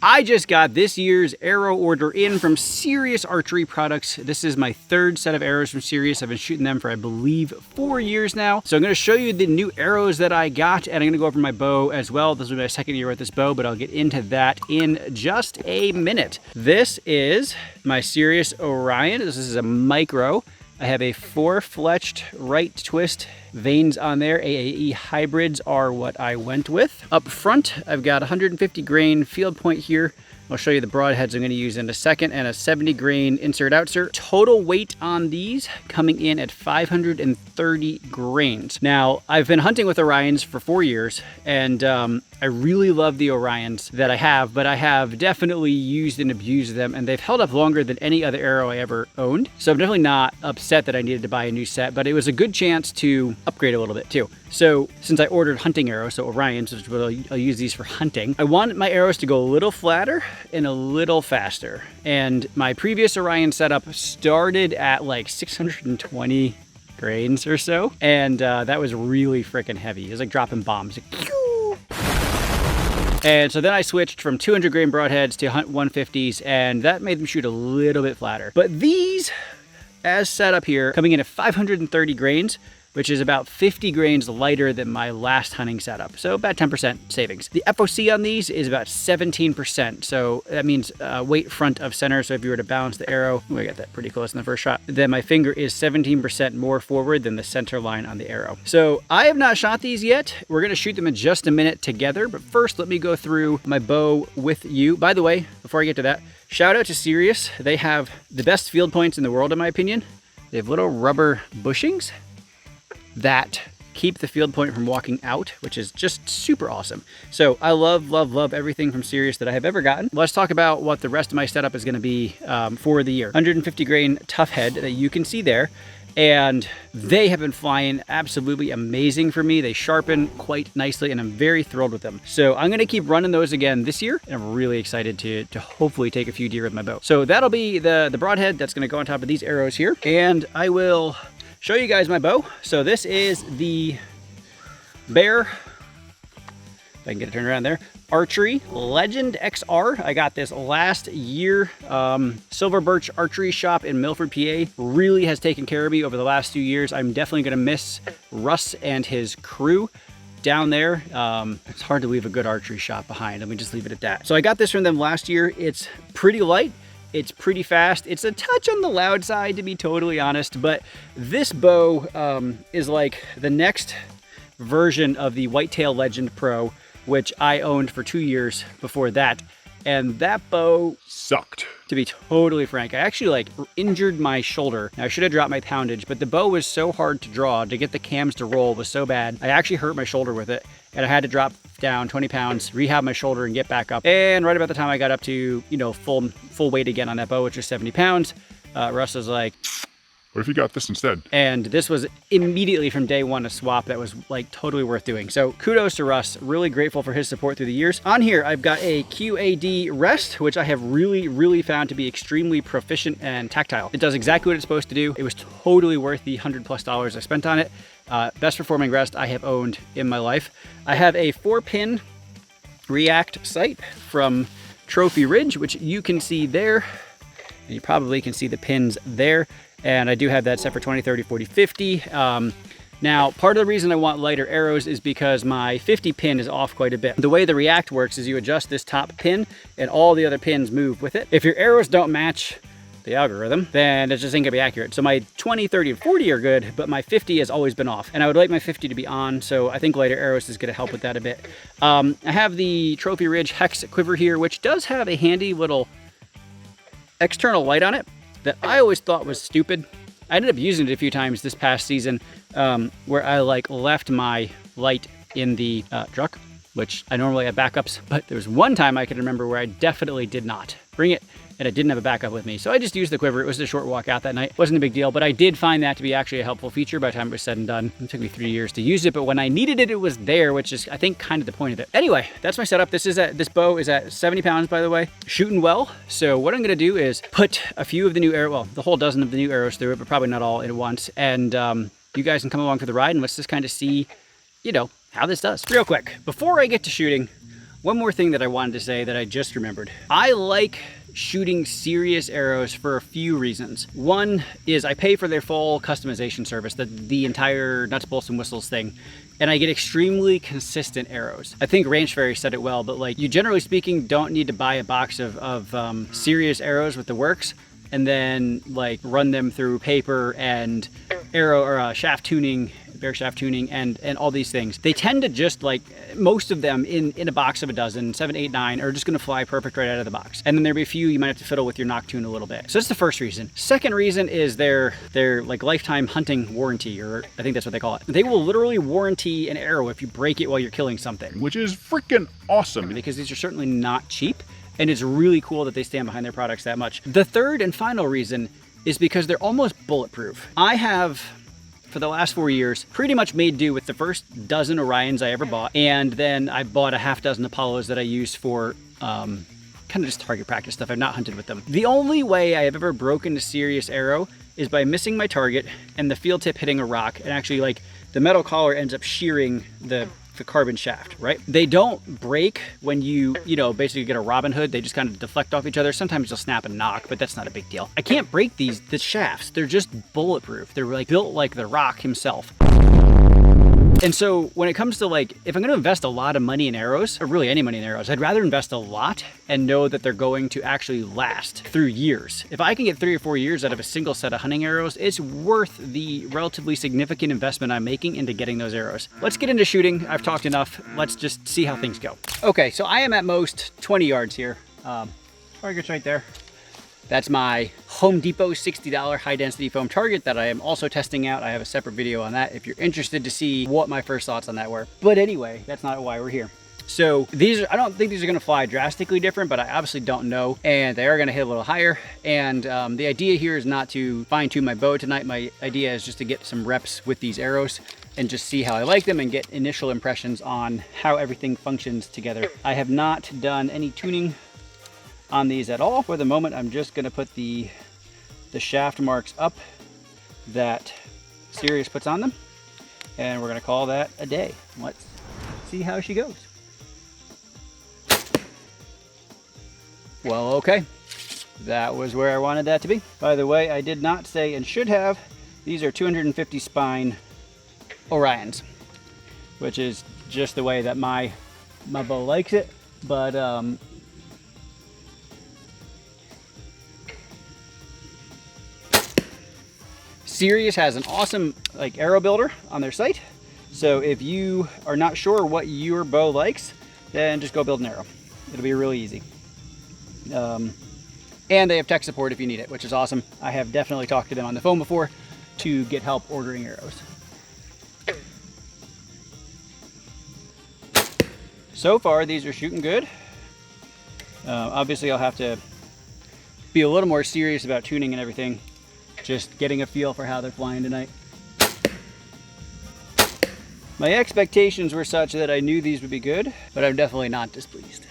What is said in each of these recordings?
I just got this year's arrow order in from Sirius Archery Products. This is my third set of arrows from Sirius. I've been shooting them for, I believe, 4 years now. So I'm going to show you the new arrows that I got, and I'm going to go over my bow as well. This will be my second year with this bow, but I'll get into that in just a minute. This is my Sirius Orion. This is a micro. I have a 4-fletched right twist vanes on there. AAE hybrids are what I went with. Up front, I've got 150 grain field point here. I'll show you the broadheads I'm going to use in a second, and a 70 grain insert outsert. Total weight on these coming in at 530 grains. Now, I've been hunting with Orions for 4 years, and I really love the Orions that I have, but I have definitely used and abused them, and they've held up longer than any other arrow I ever owned. So I'm definitely not upset that I needed to buy a new set, but it was a good chance to upgrade a little bit too. So since I ordered hunting arrows, so Orions, which I'll use these for hunting, I wanted my arrows to go a little flatter and a little faster. And my previous Orion setup started at like 620 grains or so, and that was really freaking heavy. It was like dropping bombs. And so then I switched from 200 grain broadheads to 150s, and that made them shoot a little bit flatter. But these, as set up here, coming in at 530 grains, which is about 50 grains lighter than my last hunting setup. So about 10% savings. The F.O.C on these is about 17%. So that means weight front of center. So if you were to balance the arrow, we got that pretty close in the first shot, then my finger is 17% more forward than the center line on the arrow. So I have not shot these yet. We're gonna shoot them in just a minute together. But first, let me go through my bow with you. By the way, before I get to that, shout out to Sirius. They have the best field points in the world, in my opinion. They have little rubber bushings that keep the field point from walking out, which is just super awesome. So I love, love, love everything from Sirius that I have ever gotten. Let's talk about what the rest of my setup is going to be for the year. 150 grain Tuffhead that you can see there. And they have been flying absolutely amazing for me. They sharpen quite nicely, and I'm very thrilled with them. So I'm going to keep running those again this year, and I'm really excited to hopefully take a few deer with my bow. So that'll be the broadhead that's going to go on top of these arrows here. And I will show you guys my bow. So this is the Bear, if I can get it turned around there, Archery Legend XR. I got this last year. Silver Birch Archery Shop in Milford, PA really has taken care of me over the last few years. I'm definitely gonna miss Russ and his crew down there. It's hard to leave a good archery shop behind. Let me just leave it at that. So I got this from them last year. It's pretty light. It's pretty fast. It's a touch on the loud side, to be totally honest, but this bow is like the next version of the Whitetail Legend Pro, which I owned for 2 years before that. And that bow sucked. To be totally frank, I actually injured my shoulder. Now, I should have dropped my poundage, but the bow was so hard to draw. To get the cams to roll was so bad. I actually hurt my shoulder with it, and I had to drop down 20 pounds, rehab my shoulder, and get back up. And right about the time I got up to, full weight again on that bow, which was 70 pounds, Russ was like, what if you got this instead? And this was immediately from day one a swap that was totally worth doing. So kudos to Russ. Really grateful for his support through the years. On here, I've got a QAD rest, which I have really, really found to be extremely proficient and tactile. It does exactly what it's supposed to do. It was totally worth the $100+ I spent on it. Best performing rest I have owned in my life. I have a 4-pin React sight from Trophy Ridge, which you can see there. And you probably can see the pins there. And I do have that set for 20, 30, 40, 50. Now, part of the reason I want lighter arrows is because my 50 pin is off quite a bit. The way the React works is you adjust this top pin and all the other pins move with it. If your arrows don't match the algorithm, then it just ain't gonna be accurate. So my 20, 30, and 40 are good, but my 50 has always been off. And I would like my 50 to be on, so I think lighter arrows is gonna help with that a bit. I have the Trophy Ridge Hex quiver here, which does have a handy little external light on it that I always thought was stupid. I ended up using it a few times this past season where I left my light in the truck, which I normally have backups, but there was one time I could remember where I definitely did not bring it, and I didn't have a backup with me. So I just used the quiver. It was a short walk out that night. Wasn't a big deal, but I did find that to be actually a helpful feature by the time it was said and done. It took me 3 years to use it, but when I needed it, it was there, which is, I think, kind of the point of it. Anyway, that's my setup. This bow is at 70 pounds, by the way, shooting well. So what I'm gonna do is put a few of the new arrows, well, the whole dozen of the new arrows through it, but probably not all at once. And you guys can come along for the ride, and let's just kind of see, how this does. Real quick, before I get to shooting, One more thing that I wanted to say that I just remembered. I like shooting Sirius arrows for a few reasons. One is I pay for their full customization service, the entire nuts, bolts, and whistles thing, and I get extremely consistent arrows. I think Ranch Fairy said it well, but like, you generally speaking don't need to buy a box of Sirius arrows with the works and then like run them through paper and arrow or shaft tuning, bare shaft tuning, and all these things. They tend to just, like, most of them in a box of a dozen, 7, 8, 9, are just gonna fly perfect right out of the box. And then there'll be a few you might have to fiddle with your Noctune a little bit. So that's the first reason. Second reason is their like lifetime hunting warranty, or I think that's what they call it. They will literally warranty an arrow if you break it while you're killing something. Which is freaking awesome. Because these are certainly not cheap, and it's really cool that they stand behind their products that much. The third and final reason is because they're almost bulletproof. I have, for the last 4 years, pretty much made do with the first dozen Orions I ever bought, and then I bought a half dozen Apollos that I used for kind of just target practice stuff. I've not hunted with them. The only way I have ever broken a Sirius arrow is by missing my target and the field tip hitting a rock, and actually, like, the metal collar ends up shearing the carbon shaft, right? They don't break when you basically get a Robin Hood. They just kind of deflect off each other. Sometimes they'll snap and knock, but that's not a big deal. I can't break the shafts. They're just bulletproof. They're like built like the Rock himself. And so when it comes to, like, if I'm going to invest a lot of money in arrows, or really any money in arrows, I'd rather invest a lot and know that they're going to actually last through years. If I can get 3 or 4 years out of a single set of hunting arrows, it's worth the relatively significant investment I'm making into getting those arrows. Let's get into shooting. I've talked enough. Let's just see how things go. Okay, so I am at most 20 yards here. Target's right there. That's my Home Depot $60 high density foam target that I am also testing out. I have a separate video on that if you're interested to see what my first thoughts on that were. But anyway, that's not why we're here. So I don't think these are gonna fly drastically different, but I obviously don't know. And they are gonna hit a little higher. And the idea here is not to fine tune my bow tonight. My idea is just to get some reps with these arrows and just see how I like them and get initial impressions on how everything functions together. I have not done any tuning on these at all. For the moment, I'm just gonna put the shaft marks up that Sirius puts on them, and we're gonna call that a day. Let's see how she goes. Well, okay, that was where I wanted that to be. By the way, I did not say, and should have, these are 250 spine Orions, which is just the way that my bow likes it. But Sirius has an awesome arrow builder on their site. So if you are not sure what your bow likes, then just go build an arrow. It'll be really easy. And they have tech support if you need it, which is awesome. I have definitely talked to them on the phone before to get help ordering arrows. So far, these are shooting good. Obviously, I'll have to be a little more serious about tuning and everything. Just getting a feel for how they're flying tonight. My expectations were such that I knew these would be good, but I'm definitely not displeased.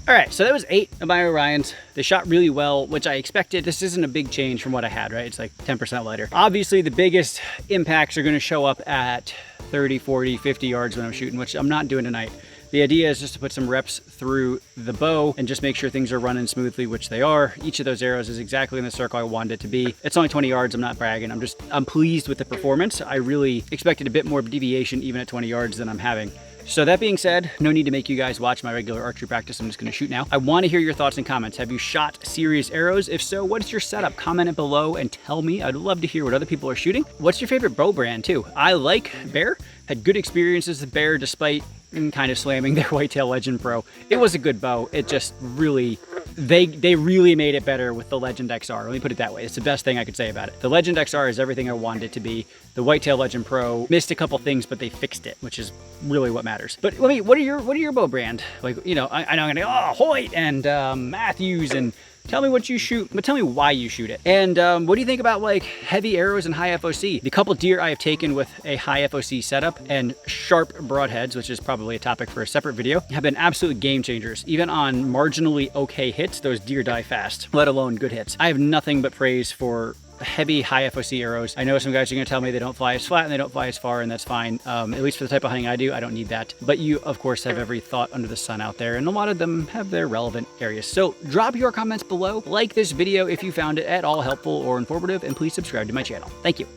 All right, so that was 8 of my Orions. They shot really well, which I expected. This isn't a big change from what I had, right? It's like 10% lighter. Obviously, the biggest impacts are gonna show up at 30, 40, 50 yards when I'm shooting, which I'm not doing tonight. The idea is just to put some reps through the bow and just make sure things are running smoothly, which they are. Each of those arrows is exactly in the circle I wanted it to be. It's only 20 yards, I'm not bragging. I'm pleased with the performance. I really expected a bit more deviation even at 20 yards than I'm having. So that being said, no need to make you guys watch my regular archery practice. I'm just gonna shoot now. I wanna hear your thoughts and comments. Have you shot Sirius arrows? If so, what is your setup? Comment it below and tell me. I'd love to hear what other people are shooting. What's your favorite bow brand too? I like Bear. Had good experiences with Bear despite kind of slamming their Whitetail Legend Pro. It was a good bow. It just really, they really made it better with the Legend XR. Let me put it that way. It's the best thing I could say about it. The Legend XR is everything I wanted it to be. The Whitetail Legend Pro missed a couple things, but they fixed it, which is really what matters. But let me, what are your bow brand? Like, you know, I know I'm gonna go, oh, Hoyt and Matthews, and tell me what you shoot, but tell me why you shoot it. And what do you think about like heavy arrows and high F.O.C? The couple deer I have taken with a high F.O.C setup and sharp broadheads, which is probably a topic for a separate video, have been absolute game changers. Even on marginally okay hits, those deer die fast, let alone good hits. I have nothing but praise for heavy, high FOC arrows. I know some guys are going to tell me they don't fly as flat and they don't fly as far, and that's fine. At least for the type of hunting I do, I don't need that. But you, of course, have every thought under the sun out there, and a lot of them have their relevant areas. So drop your comments below. Like this video if you found it at all helpful or informative, and please subscribe to my channel. Thank you.